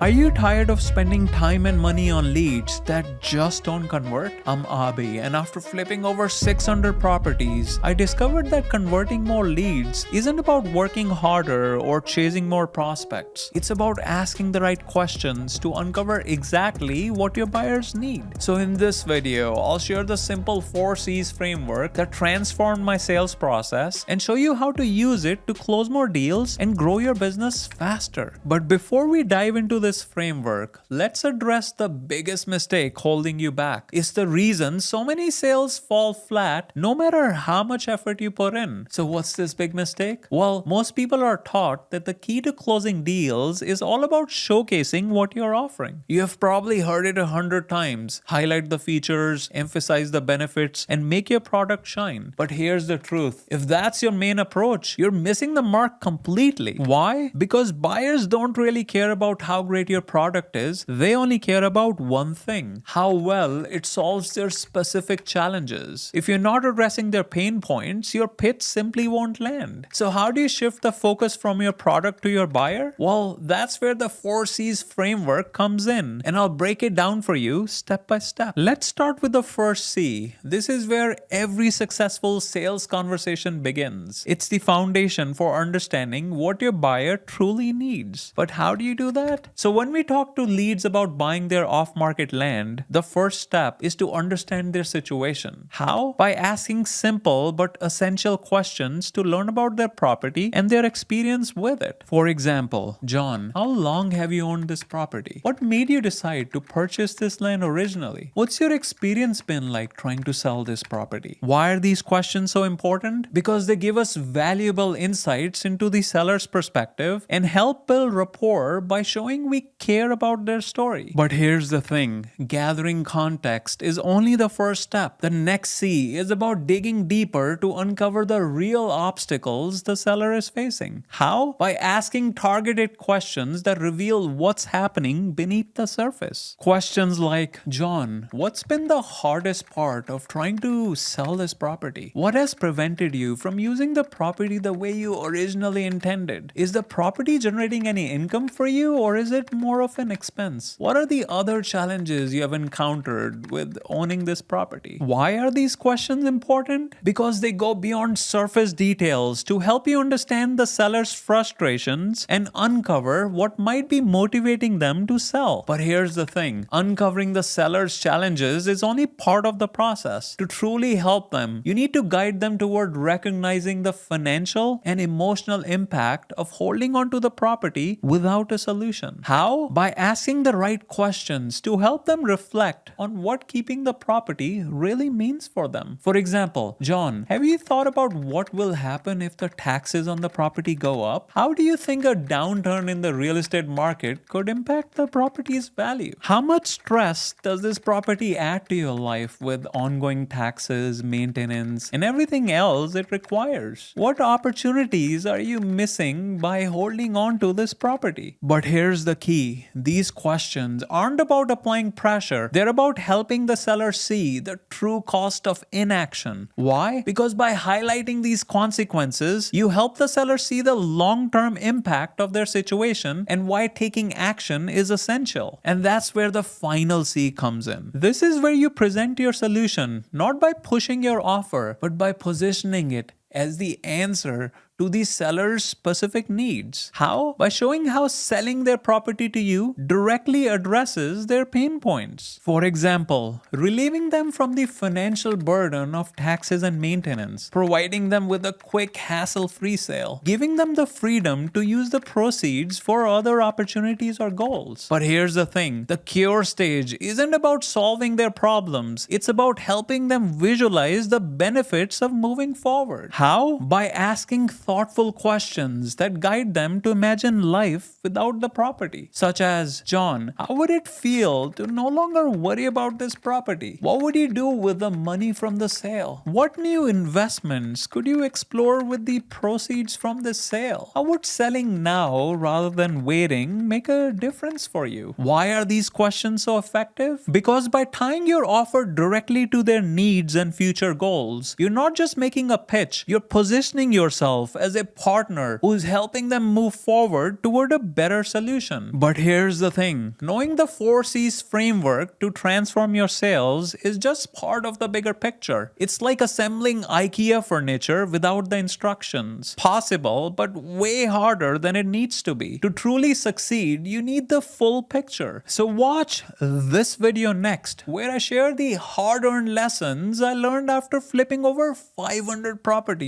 Are you tired of spending time and money on leads that just don't convert? I'm Abi, and after flipping over 600 properties, I discovered that converting more leads isn't about working harder or chasing more prospects. It's about asking the right questions to uncover exactly what your buyers need. So in this video, I'll share the simple 4 C's framework that transformed my sales process and show you how to use it to close more deals and grow your business faster. But before we dive into this framework, let's address the biggest mistake holding you back. It's the reason so many sales fall flat no matter how much effort you put in. So what's this big mistake? Well, most people are taught that the key to closing deals is all about showcasing what you're offering. You have probably heard it 100 times. Highlight the features, emphasize the benefits, and make your product shine. But here's the truth. If that's your main approach, you're missing the mark completely. Why? Because buyers don't really care about how great your product is. They only care about one thing: how well it solves their specific challenges. If you're not addressing their pain points, your pitch simply won't land. So how do you shift the focus from your product to your buyer? Well, that's where the 4 C's framework comes in, and I'll break it down for you step by step. Let's start with the first C. This is where every successful sales conversation begins. It's the foundation for understanding what your buyer truly needs. But how do you do that? So when we talk to leads about buying their off-market land, the first step is to understand their situation. How? By asking simple but essential questions to learn about their property and their experience with it. For example, John, how long have you owned this property? What made you decide to purchase this land originally? What's your experience been like trying to sell this property? Why are these questions so important? Because they give us valuable insights into the seller's perspective and help build rapport by showing we care about their story. But here's the thing, gathering context is only the first step. The next C is about digging deeper to uncover the real obstacles the seller is facing. How? By asking targeted questions that reveal what's happening beneath the surface. Questions like, John, what's been the hardest part of trying to sell this property? What has prevented you from using the property the way you originally intended? Is the property generating any income for you, or is it more of an expense? What are the other challenges you have encountered with owning this property? Why are these questions important? Because they go beyond surface details to help you understand the seller's frustrations and uncover what might be motivating them to sell. But here's the thing, uncovering the seller's challenges is only part of the process. To truly help them, you need to guide them toward recognizing the financial and emotional impact of holding onto the property without a solution. How? By asking the right questions to help them reflect on what keeping the property really means for them. For example, John, have you thought about what will happen if the taxes on the property go up? How do you think a downturn in the real estate market could impact the property's value? How much stress does this property add to your life with ongoing taxes, maintenance, and everything else it requires? What opportunities are you missing by holding on to this property? But here's the key. These questions aren't about applying pressure. They're about helping the seller see the true cost of inaction. Why? Because by highlighting these consequences, you help the seller see the long-term impact of their situation and why taking action is essential. And that's where the final C comes in. This is where you present your solution, not by pushing your offer, but by positioning it as the answer to the seller's specific needs. How? By showing how selling their property to you directly addresses their pain points. For example, relieving them from the financial burden of taxes and maintenance, providing them with a quick hassle-free sale, giving them the freedom to use the proceeds for other opportunities or goals. But here's the thing, the cure stage isn't about solving their problems, it's about helping them visualize the benefits of moving forward. How? By asking thoughtful questions that guide them to imagine life without the property. Such as, John, how would it feel to no longer worry about this property? What would you do with the money from the sale? What new investments could you explore with the proceeds from this sale? How would selling now rather than waiting make a difference for you? Why are these questions so effective? Because by tying your offer directly to their needs and future goals, you're not just making a pitch, You're positioning yourself as a partner who's helping them move forward toward a better solution. But here's the thing, knowing the 4C's framework to transform your sales is just part of the bigger picture. It's like assembling IKEA furniture without the instructions. Possible, but way harder than it needs to be. To truly succeed, you need the full picture. So watch this video next, where I share the hard-earned lessons I learned after flipping over 500 properties.